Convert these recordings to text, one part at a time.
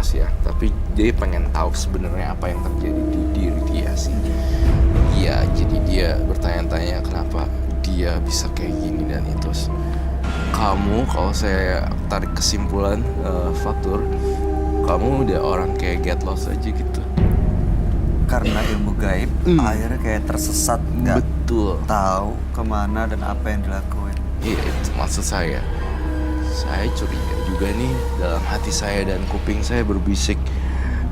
jelas ya, tapi dia pengen tahu sebenarnya apa yang terjadi di diri dia sih. Iya, jadi dia bertanya-tanya kenapa dia bisa kayak gini dan itu. Kamu, kalau saya tarik kesimpulan, Fatur, kamu udah orang kayak get lost aja gitu. Karena ilmu gaib, akhirnya kayak tersesat, nggak Betul. tahu kemana dan apa yang dilakuin. Iya, itu maksud saya. Saya curiga juga nih, dalam hati saya dan kuping saya berbisik,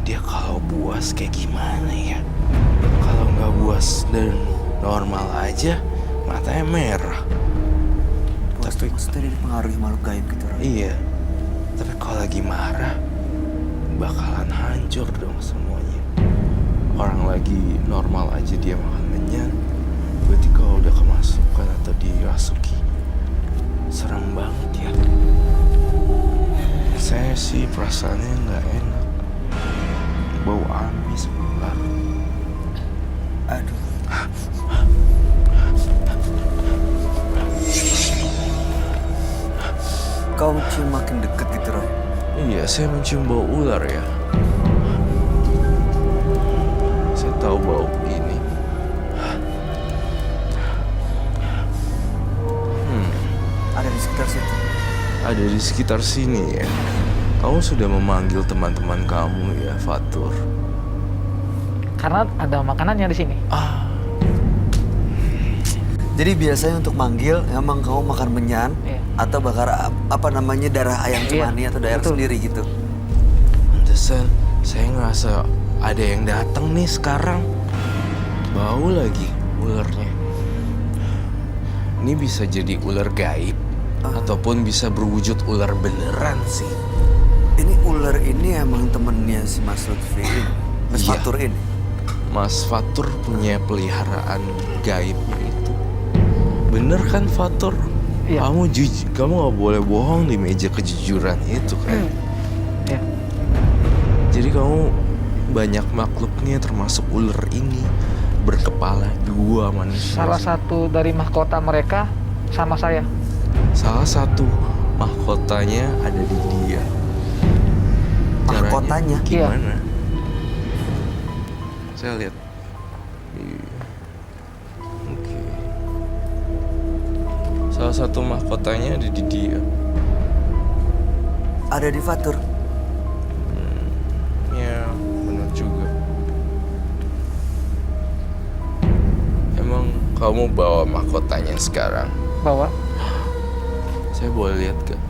dia kalau buas kayak gimana ya? Kalau nggak buas dan normal aja, matanya merah. Bos tuh maksudnya dia dipengaruhi makhluk gaib gitu, Roy. Iya, tapi kalau lagi marah, bakalan hancur dong semuanya. Orang lagi normal aja dia makan menyan, berarti kalau udah kemasukan atau dirasuki, serem banget ya. Saya sih perasaannya nggak enak, bau amis ular. Aduh. Kau mencium makin deket gitu, Roy. Iya, saya mencium bau ular ya. Saya tahu bau ini. Ada di sekitar situ. Ada di sekitar sini ya. Kamu sudah memanggil teman-teman kamu ya, Fatur. Karena ada makanannya di sini. Jadi biasanya untuk manggil, emang kamu makan menyan Iya. atau bakar apa namanya darah ayam Iya, cemani atau daerah betul. sendiri gitu. Pantesan saya ngerasa ada yang datang nih sekarang. Bau lagi ularnya. Ini bisa jadi ular gaib ataupun bisa berwujud ular beneran sih. Ini ular ini emang temennya si Mas Lutfi ini, Mas Iya. Fatur ini. Mas Fatur punya peliharaan gaibnya itu. Bener kan, Fatur? Iya. Kamu gak boleh bohong di meja kejujuran itu kan. Ya. Jadi kamu banyak makhluknya termasuk ular ini berkepala 2 manusia. Salah satu dari mahkota mereka sama saya. Salah satu mahkotanya ada di dia. Caranya Mahkotanya? gimana? Saya lihat. Oke. Salah satu mahkotanya ada di dia. Ada di Fatur. Ya, benar juga. Emang kamu bawa mahkotanya sekarang? Bawa. Saya boleh lihat gak?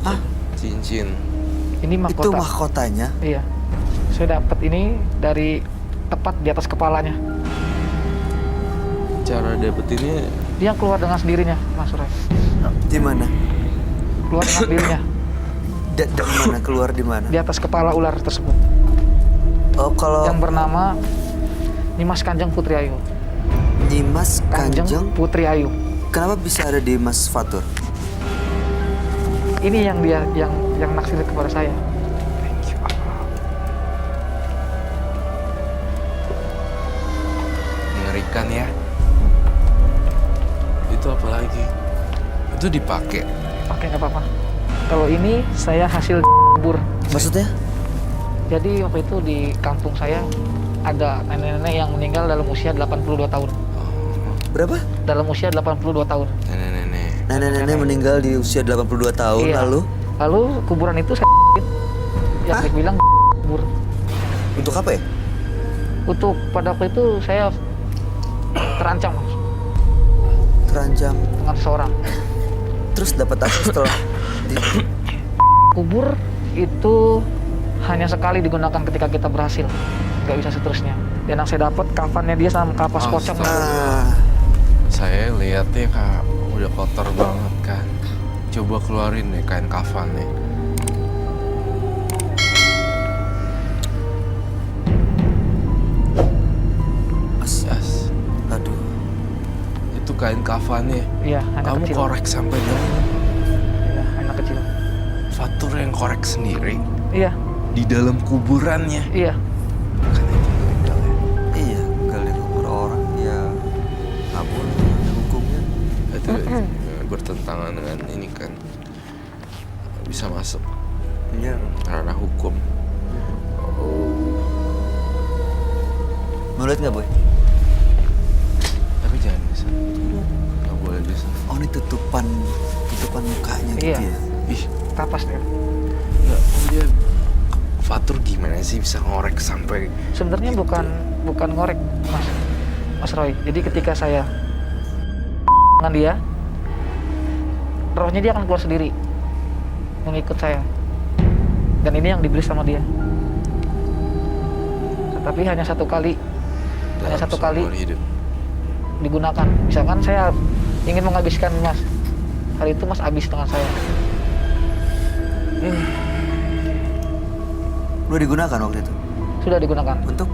Hah? Cincin. Ini mahkota. Itu mahkotanya? Iya. Saya dapat ini dari tepat di atas kepalanya. Cara dapetinnya Dia keluar dengan sendirinya, Mas Roy. Di mana? Keluar dengan sendirinya Dari mana keluar di mana? di atas kepala ular tersebut. Oh, kalau Yang bernama Nimas Kanjeng Putri Ayu. Nyimas Kanjeng, Putri Ayu. kenapa bisa ada di Mas Fatur? Ini yang dia yang naksir kepada saya. mengerikan ya. Itu apa lagi? Itu dipakai. Pakai nggak apa-apa. Kalau ini saya hasil kubur. Maksudnya? Jadi waktu itu di kampung saya ada nenek-nenek yang meninggal dalam usia 82 tahun. Berapa? Dalam usia 82 tahun. Nenek-nenek. Nenek-nenek meninggal di usia 82 tahun, Iya. lalu kuburan itu saya yang Hah? bilang kubur. untuk apa ya? Untuk pada waktu itu saya terancam Mas, Terancam. dengan seorang. Terus dapat apa setelah Kubur itu hanya sekali digunakan ketika kita berhasil, nggak bisa seterusnya. Dan yang saya dapat kafannya dia sama kapas pocong. Ah, Saya lihatnya kak udah kotor banget kan. Coba keluarin deh kain kafannya. Yes. aduh. Itu kain kafannya. Iya, anak Kamu kecil. korek sampai dalam. Iya, anak kecil. yang korek sendiri Iya, di dalam kuburannya. iya. Kan itu ilegal ya. Iya, gali kubur orang ya nggak boleh, ada hukumnya. Itu bertentangan dengan ini kan, bisa masuk Iya. karena hukum. Mau lihat nggak boy? Tapi jangan bisa, nggak boleh bisa. Oh ini tutupan mukanya gitu Iya. ya? Ih, Kapas dia. nggak, dia Fatur gimana sih bisa ngorek sampai Sebenarnya gitu? bukan ngorek, Mas Roy. Jadi ketika saya dengan dia, rohnya dia akan keluar sendiri, mengikut saya. Dan ini yang dibeli sama dia. Tetapi hanya satu kali dalam seumur hidup. digunakan. Misalkan saya ingin menghabiskan Mas, hari itu Mas habis dengan saya. Udah digunakan waktu itu? Sudah digunakan Untuk?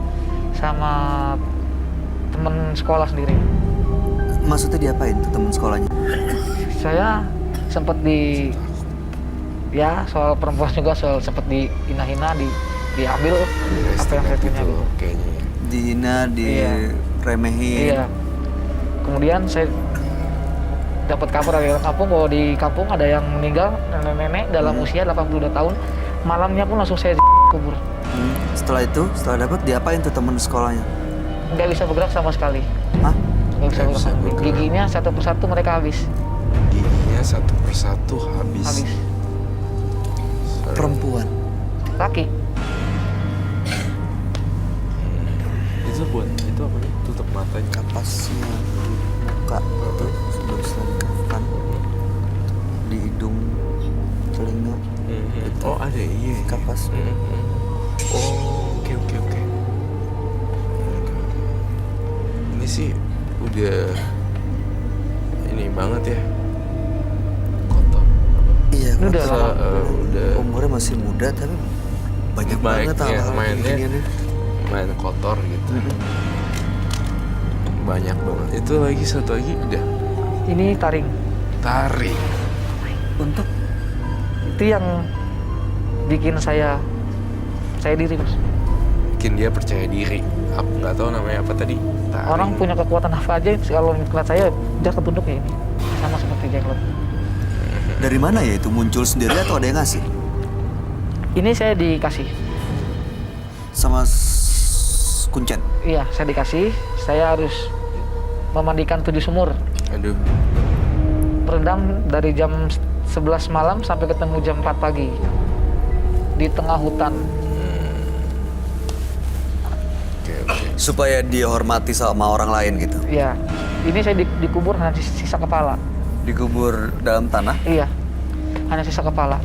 sama teman sekolah sendiri. Maksudnya diapain tuh teman sekolahnya? Saya sempat ya soal perempuan juga, soal sempat dihina-hina, diambil apa yang saya punya gitu. Kayaknya ya. Dihina, diremehin. Iya. Kemudian saya dapat kabar dari orang kampung bahwa di kampung ada yang meninggal, nenek-nenek dalam usia 82 tahun. Malamnya pun langsung saya kubur. Setelah itu, setelah dapat diapain tuh teman sekolahnya? Nggak bisa bergerak sama sekali. Hah? Nggak bisa bergerak sama sekali. Giginya satu persatu mereka habis. Giginya satu persatu habis. Perempuan. Laki. Itu buat itu apa nih? Tutup matanya. Kapasnya muka tuh sebelum selengkapkan di hidung, telinga. Itu. Oh ada, iya. Kapas. Oh, oke. Ini sih udah ini banget ya, kotor. Iya, Ini udah kotor. lama. Udah Umurnya masih muda tapi banyak baik banget ya, hal-hal mainnya beginian. main kotor gitu. Banyak banget. Itu lagi satu lagi udah Ini taring. tarik. Untuk Itu yang bikin saya diri, Mas. Bikin dia percaya diri. Nggak tahu namanya apa tadi. Taring. Orang punya kekuatan apa aja, kalau ngeliat saya dia ketunduk ya ini. Sama seperti jenglot. dari mana ya itu muncul sendiri atau ada yang ngasih? Ini saya dikasih. Sama kuncen. Iya, saya dikasih. Saya harus memandikan 7 sumur. Aduh. Berendam dari jam 11 malam sampai ketemu jam 4 pagi. Di tengah hutan. Oke. Supaya dihormati sama orang lain gitu. Iya. Ini saya dikubur hanya sisa kepala. Dikubur dalam tanah. Iya. Hanya sisa kepala.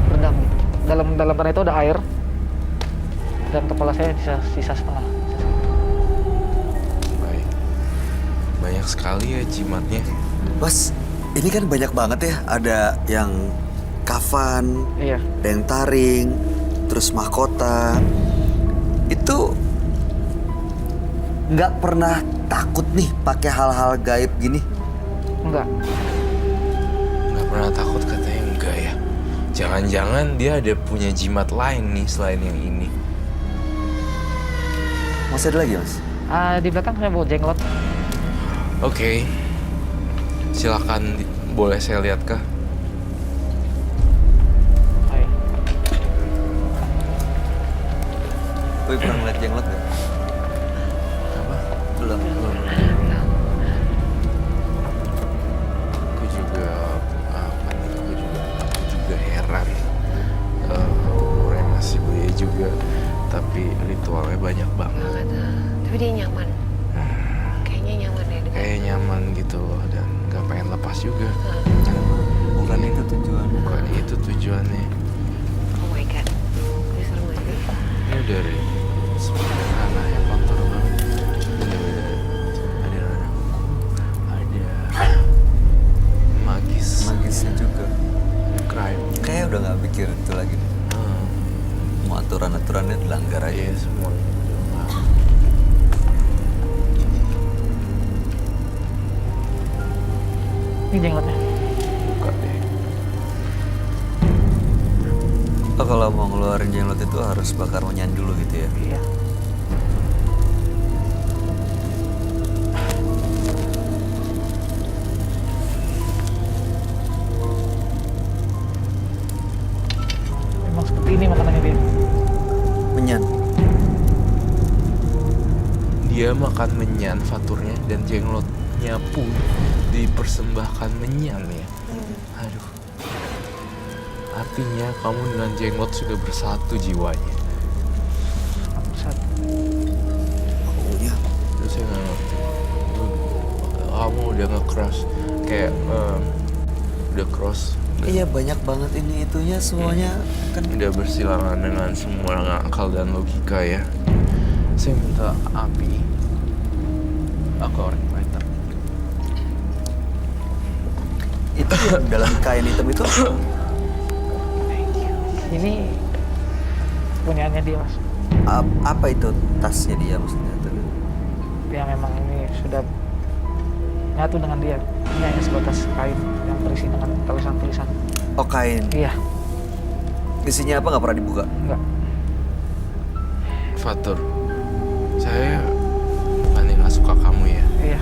Berendam. Dalam tanah itu ada air. Dan kepala saya sisa setengah. Baik. Banyak sekali ya jimatnya. Mas, ini kan banyak banget ya. Ada yang kafan, Iya. ada yang taring, terus mahkota. Itu nggak pernah takut nih pakai hal-hal gaib gini? Enggak. Nggak pernah takut katanya enggak ya. Jangan-jangan dia ada punya jimat lain nih selain yang ini. Masih ada lagi, Mas? Di belakang saya bawa jenglot. Oke. Silakan boleh saya lihat kah? Ayo. Boy pernah ngeliat jenglot gak? Apa? Belum. Aku juga aku juga heran. Umurnya masih belia juga, tapi ritualnya banyak banget. Tapi dia nyaman. Kayaknya nyaman ya. Kayak nyaman gitu loh, dan nggak pengen lepas juga. Bukan itu tujuan. Bukan itu tujuannya. Oh my god. Ini serem banget. Ini dari sebenarnya tanah yang kotor banget. Ada magis, Magisnya juga. crime. Kayak udah nggak pikir itu lagi. Mau aturan-aturannya dilanggar aja. Iya semua. Ini jenglotnya. Buka deh. Oh, kalau mau ngeluarin jenglot itu harus bakar menyan dulu gitu ya? Iya. Memang seperti ini makanannya dia. Menyan. Dia makan menyan faturnya dan jenglotnya pun dipersembahkan menyan ya. Aduh. Artinya kamu dengan jenglot sudah bersatu jiwanya. Satu. Oh ya. Terus saya nggak ngerti. Kamu udah nge-crush kayak udah cross. Iya, banyak banget ini itunya semuanya kan. Udah bersilangan dengan semua akal dan logika ya. Saya minta api. Aku orang fighter. Itu yang dalam kain hitam itu Ini punyaannya dia, Mas. apa itu tasnya dia maksudnya tuh? Dia memang ini sudah nyatu dengan dia. Ini hanya sebatas kain yang berisi dengan tulisan-tulisan. Oh, kain. Iya, Isinya apa nggak pernah dibuka? enggak. Fatur, saya bukannya nggak suka kamu ya, Iya.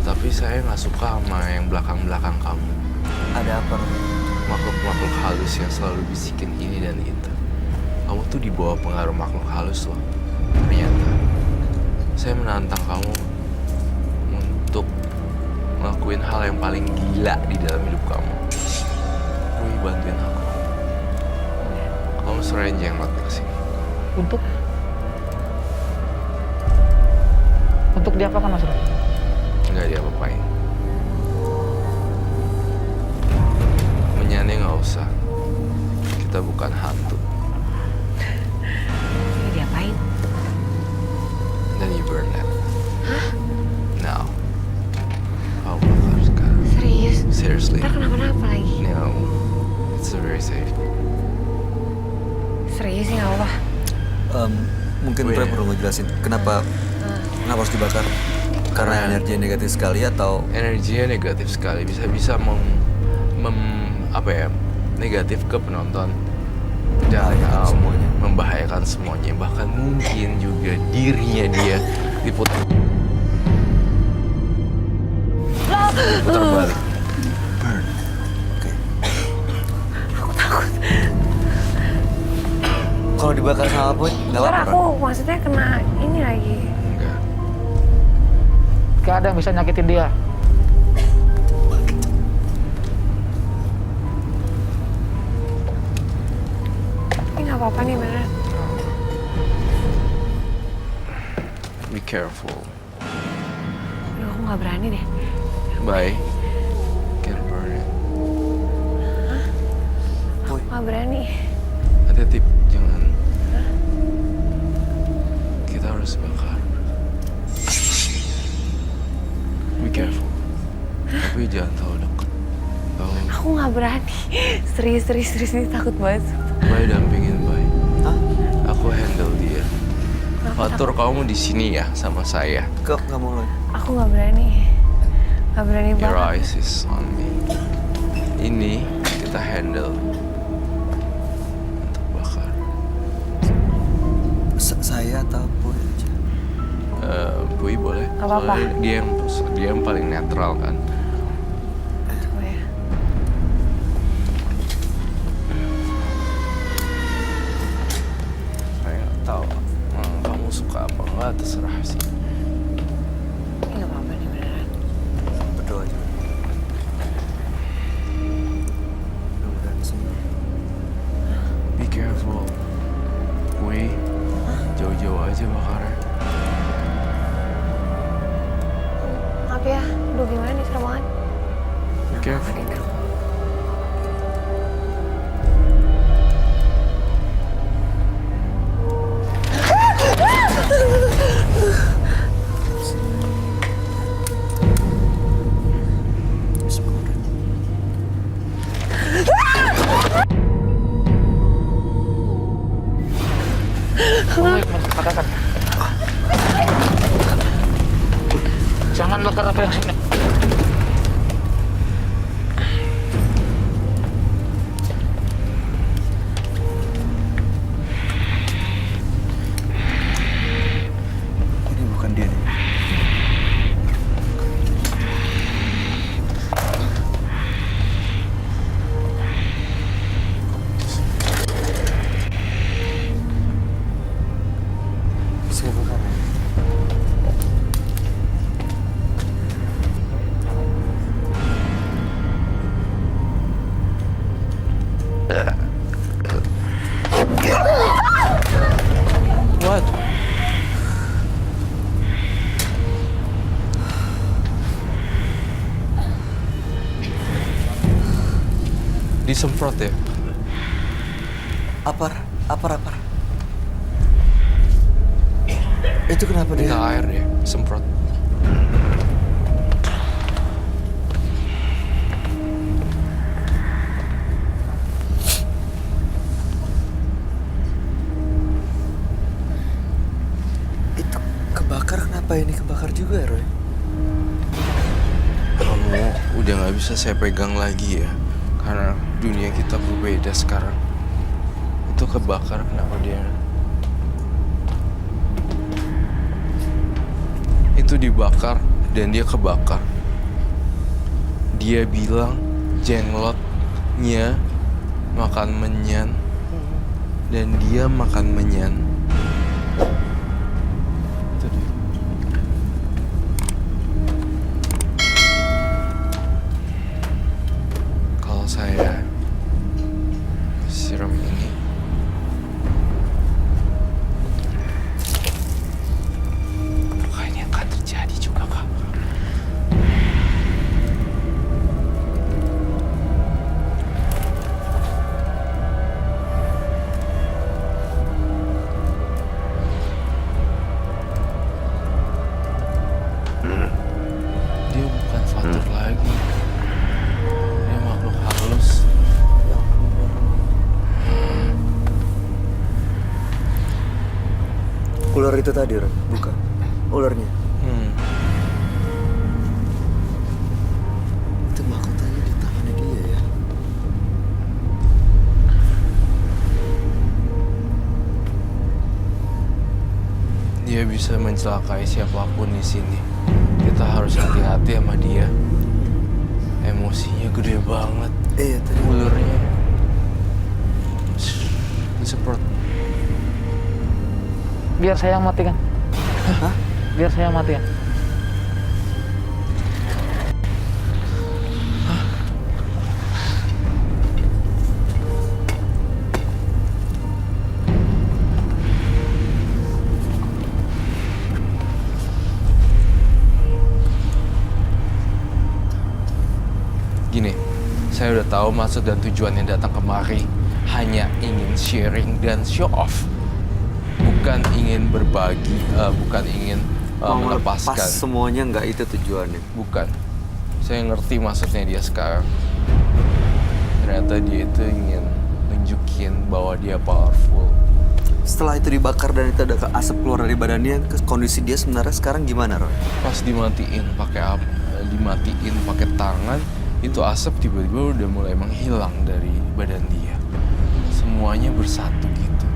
tapi saya nggak suka sama yang belakang-belakang kamu. Ada apa? Makhluk-makhluk halus yang selalu bisikin ini dan itu. Kamu tuh di bawah pengaruh makhluk halus loh. Ternyata saya menantang kamu untuk ngelakuin hal yang paling gila di dalam hidup kamu. Wih, bantuin aku. Kamu serahin jenglot ke sini. Untuk diapakan, Mas Roy? Nggak diapa-apain. Menyanyi nggak usah. Kita bukan hantu. Ini diapain? Dan you burn that. Now. Kamu bakar sekarang. Serius? Seriously. Ntar kenapa-napa lagi? No. It's very safe. Serius sih nggak apa-apa. Mungkin Wih. Prem perlu ngejelasin kenapa harus dibakar? Karena energi negatif sekali atau Energinya negatif sekali. Bisa-bisa negatif ke penonton. Dan Membahayakan semuanya. membahayakan semuanya. Bahkan mungkin juga dirinya dia diputar balik. burn? Oke. Aku takut. Kalau dibakar sama apa? Nggak Ntar apa-apa. aku maksudnya kena ini lagi. Enggak. Gak ada yang bisa nyakitin dia. Ini nggak apa-apa nih beneran. Be careful. Aduh, aku nggak berani deh. Bye. Can burn it. Aku nggak berani. Ada tip, jangan. Kita harus bakar. Be careful. Tapi jangan terlalu dekat. Kalau Aku nggak berani. Serius ini takut banget. Bay dampingin Bay. Hah? Aku handle dia. Kenapa Fatur kamu di sini ya sama saya. Kok nggak mau lo? Aku nggak berani. Nggak berani Your banget. eyes is on me. Ini kita handle untuk bakar. Saya atau Boy aja? Bui boleh. Gak apa-apa. Soalnya dia yang paling netral kan. Coba ya. Saya nggak tahu kamu suka apa enggak, terserah sih. Ini nggak apa-apa nih beneran. Berdoa aja. Mudah-mudahan sembuh. Be careful. Bui, jauh-jauh aja bakarnya. Maaf ya. Aduh gimana nih serem banget. Be careful. Katakan. Jangan bakar apa yang sini. Disemprot ya? Apar. Itu kenapa dia? Minta air deh, semprot. Itu kebakar, kenapa ini kebakar juga ya, Roy? Kamu udah gak bisa saya pegang lagi ya, karena dunia kita berbeda sekarang. Itu kebakar, kenapa dia? Itu dibakar dan dia kebakar. Dia bilang jenglotnya makan menyan dan dia makan menyan. Itu dia. Kalau saya siram ini, kayaknya akan terjadi juga, Kak. Dia bukan Fatur lagi. Dia makhluk halus. Ular itu tadi, Roy? Bukan. Ularnya. Itu mahkotanya di tangannya dia ya. Dia bisa mencelakai siapapun di sini. Kita harus hati-hati sama dia. Emosinya gede banget. Iya, tadi. Ularnya. Disemprot. Biar saya yang matikan. Hah? Biar saya yang matikan. Gini, saya udah tahu maksud dan tujuannya datang kemari. Hanya ingin sharing dan show off. Bukan ingin berbagi, bukan ingin Mau melepas melepaskan. semuanya, nggak itu tujuannya. Bukan. Saya ngerti maksudnya dia sekarang. Ternyata dia itu ingin nunjukin bahwa dia powerful. Setelah itu dibakar dan itu ada asap keluar dari badannya, kondisi dia sebenarnya sekarang gimana, Roy? Pas dimatiin pakai tangan, itu asap tiba-tiba udah mulai menghilang dari badan dia. Semuanya bersatu gitu.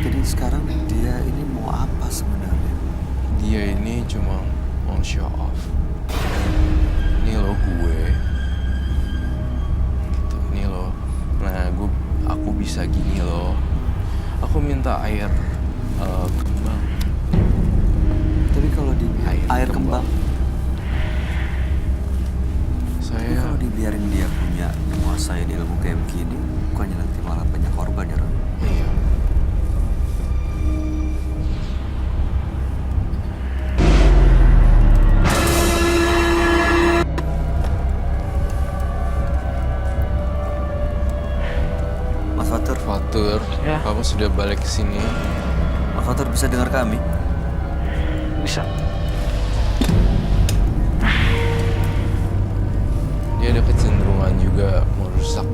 Jadi sekarang dia ini mau apa sebenarnya? Dia ini cuma mau show off. Ini lo gue. Gitu, ini lo. Nah, aku bisa gini loh. Aku minta air kembang. Tapi kalau di air kembang, tapi Saya kalau dibiarin dia punya menguasai ilmu kayak begini, bukannya nanti malah banyak korban ya, Roy? iya. Mas Fatur, Fatur, Ya. kamu sudah balik ke sini. Mas Fatur bisa dengar kami? Bisa. Dia ada kecenderungan juga merusak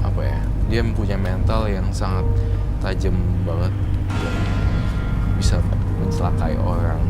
apa ya? Dia mempunyai mental yang sangat tajam banget dan bisa mencelakai orang.